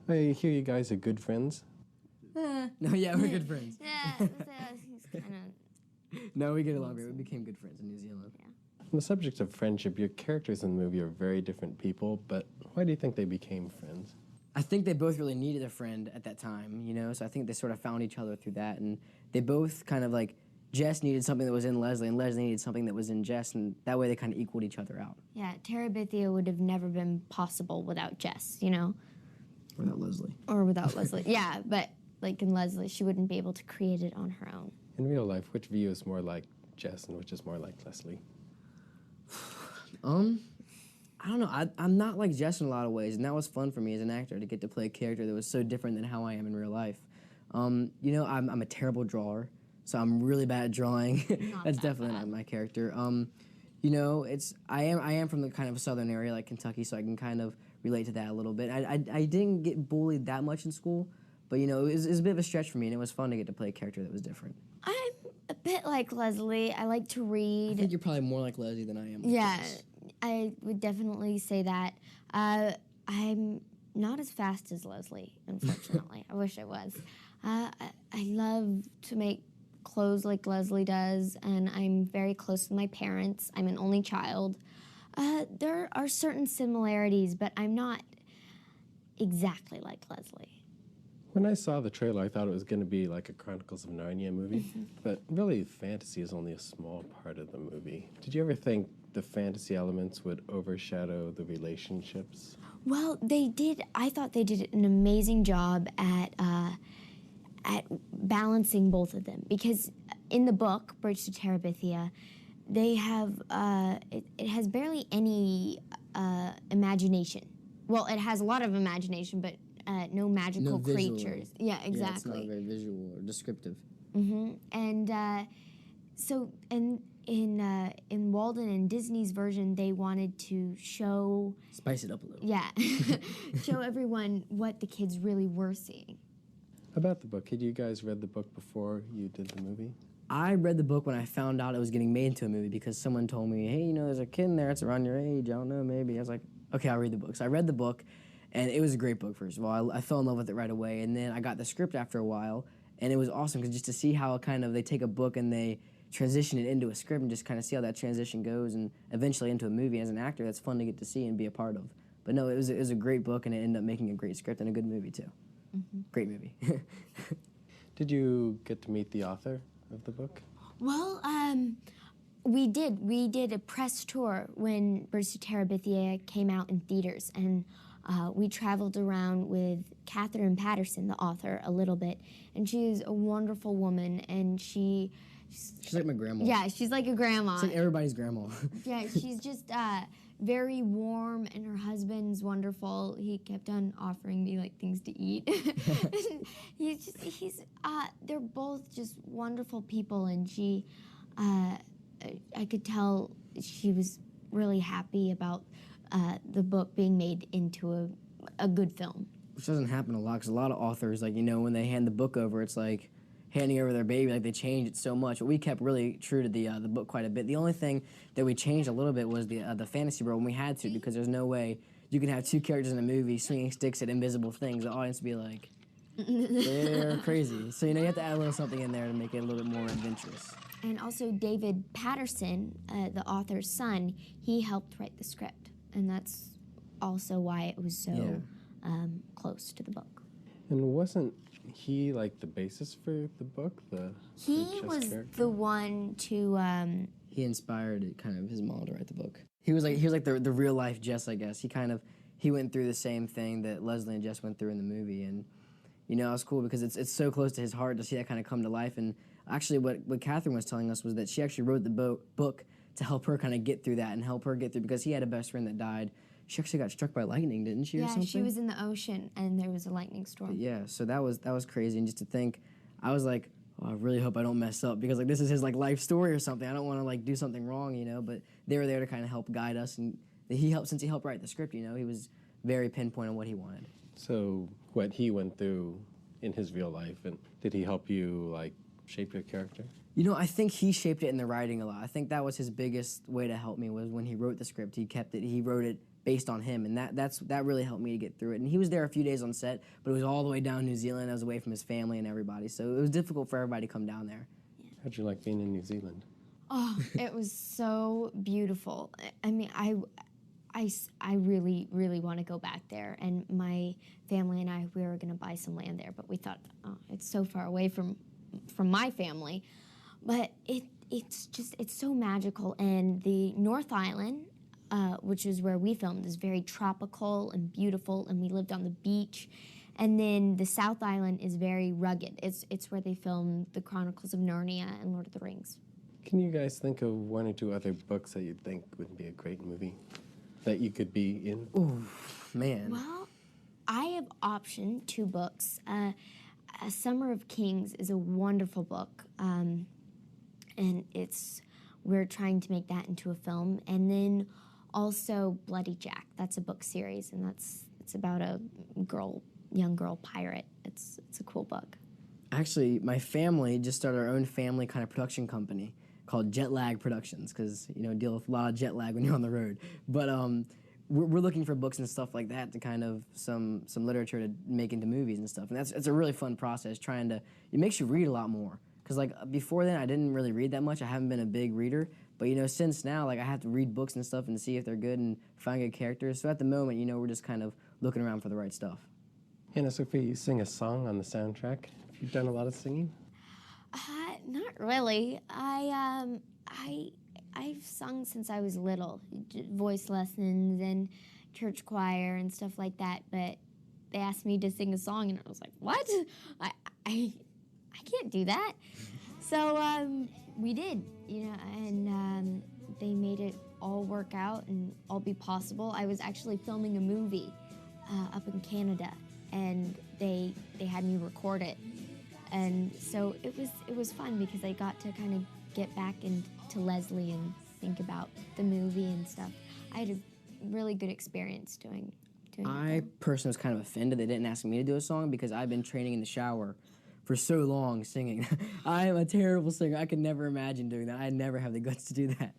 I hear you guys are good friends. No, yeah, we're good friends. Yeah, he's kind of... No, we get along great. We became good friends in New Zealand. Yeah. On the subject of friendship, your characters in the movie are very different people, but why do you think they became friends? I think they both really needed a friend at that time, you know, so I think they sort of found each other through that, and they both kind of like, Jess needed something that was in Leslie, and Leslie needed something that was in Jess, and that way they kind of equaled each other out. Yeah, Terabithia would have never been possible without Jess, you know? Without Leslie. Or without Leslie. Yeah, but like in Leslie, she wouldn't be able to create it on her own. In real life, which view is more like Jess and which is more like Leslie? I don't know. I'm not like Jess in a lot of ways, and that was fun for me as an actor to get to play a character that was so different than how I am in real life. You know, I'm a terrible drawer, so I'm really bad at drawing. That's definitely not my character. You know, I am from the kind of a southern area like Kentucky, so I can kind of relate to that a little bit. I didn't get bullied that much in school, but you know, it was a bit of a stretch for me, and it was fun to get to play a character that was different. I'm a bit like Leslie. I like to read. I think you're probably more like Leslie than I am. Yeah, I would definitely say that. I'm not as fast as Leslie, unfortunately. I wish I was. I love to make clothes like Leslie does, and I'm very close to my parents. I'm an only child. There are certain similarities, but I'm not exactly like Leslie. When I saw the trailer, I thought it was going to be like a Chronicles of Narnia movie, but really fantasy is only a small part of the movie. Did you ever think the fantasy elements would overshadow the relationships? Well, they did. I thought they did an amazing job at balancing both of them, because in the book, Bridge to Terabithia, they have, it has barely any imagination. Well, it has a lot of imagination, but no magical creatures. Yeah, exactly. Yeah, it's not very visual or descriptive. And so, in Walden and Disney's version, they wanted to show... Spice it up a little. Yeah. Show everyone what the kids really were seeing. About the book, had you guys read the book before you did the movie? I read the book when I found out it was getting made into a movie because someone told me, hey, you know, there's a kid in there, it's around your age, I don't know, maybe. I was like, okay, I'll read the book. So I read the book, and it was a great book, first of all. I fell in love with it right away, and then I got the script after a while, and it was awesome because just to see how kind of they take a book and they transition it into a script and just kind of see how that transition goes and eventually into a movie. As an actor, that's fun to get to see and be a part of. But no, it was a great book, and it ended up making a great script and a good movie, too. Great movie. Did you get to meet the author of the book? Well, we did. We did a press tour when Bridge to Terabithia came out in theaters, and we traveled around with Catherine Patterson, the author, a little bit, and she is a wonderful woman, and she's like my grandma. Yeah, she's like a grandma. It's like everybody's grandma. Yeah, she's just very warm, and her husband's wonderful. He kept on offering me like things to eat. They're both just wonderful people, and I could tell she was really happy about the book being made into a good film. Which doesn't happen a lot, because a lot of authors, like, you know, when they hand the book over, it's like handing over their baby, like they change it so much. But we kept really true to the book quite a bit. The only thing that we changed a little bit was the fantasy world when we had to, because there's no way you can have two characters in a movie swinging sticks at invisible things. The audience would be like, they're crazy. So, you know, you have to add a little something in there to make it a little bit more adventurous. And also David Patterson, the author's son, he helped write the script. And that's also why it was so close to the book. And wasn't he like the basis for the book? He was the one to... He inspired it, kind of his mom to write the book. He was like the real life Jess, I guess. He went through the same thing that Leslie and Jess went through in the movie, and you know, it was cool because it's so close to his heart to see that kind of come to life. And actually, what Catherine was telling us was that she actually wrote the book to help her kind of get through that and help her get through, because he had a best friend that died. She actually got struck by lightning, didn't she, or something? Yeah, she was in the ocean, and there was a lightning storm. Yeah, so that was crazy, and just to think, I was like, oh, I really hope I don't mess up, because like this is his like life story or something. I don't want to like do something wrong, you know. But they were there to kind of help guide us, and since he helped write the script, you know, he was very pinpoint on what he wanted. So what he went through in his real life, and did he help you like shape your character? You know, I think he shaped it in the writing a lot. I think that was his biggest way to help me, was when he wrote the script. He wrote it based on him, and that really helped me to get through it. And he was there a few days on set, but it was all the way down in New Zealand. I was away from his family and everybody, so it was difficult for everybody to come down there. How'd you like being in New Zealand? Oh, it was so beautiful. I mean, I really, really want to go back there. And my family and I, we were going to buy some land there, but we thought, oh, it's so far away from my family. But it's so magical. And the North Island, which is where we filmed, is very tropical and beautiful, and we lived on the beach. And then the South Island is very rugged. It's where they filmed The Chronicles of Narnia and Lord of the Rings. Can you guys think of one or two other books that you think would be a great movie that you could be in? Ooh, man. Well, I have optioned 2 books. A Summer of Kings is a wonderful book, and we're trying to make that into a film. And then also Bloody Jack. That's a book series, and it's about a young girl pirate. It's a cool book. Actually, my family just started our own family kind of production company called Jet Lag Productions, because deal with a lot of jet lag when you're on the road. But we're looking for books and stuff like that to kind of some literature to make into movies and stuff. And it's a really fun process. It makes you read a lot more. Because like before then, I didn't really read that much. I haven't been a big reader. But since now, like I have to read books and stuff and see if they're good and find good characters. So at the moment, we're just kind of looking around for the right stuff. AnnaSophia, you sing a song on the soundtrack. Have you done a lot of singing? Not really. I've sung since I was little, voice lessons and church choir and stuff like that. But they asked me to sing a song, and I was like, "What? I can't do that." So we did, and they made it all work out and all be possible. I was actually filming a movie up in Canada, and they had me record it. And so it was fun because I got to kind of get back into Leslie and think about the movie and stuff. I had a really good experience doing I personally was kind of offended they didn't ask me to do a song because I've been training in the shower for so long singing. I am a terrible singer. I could never imagine doing that. I never have the guts to do that.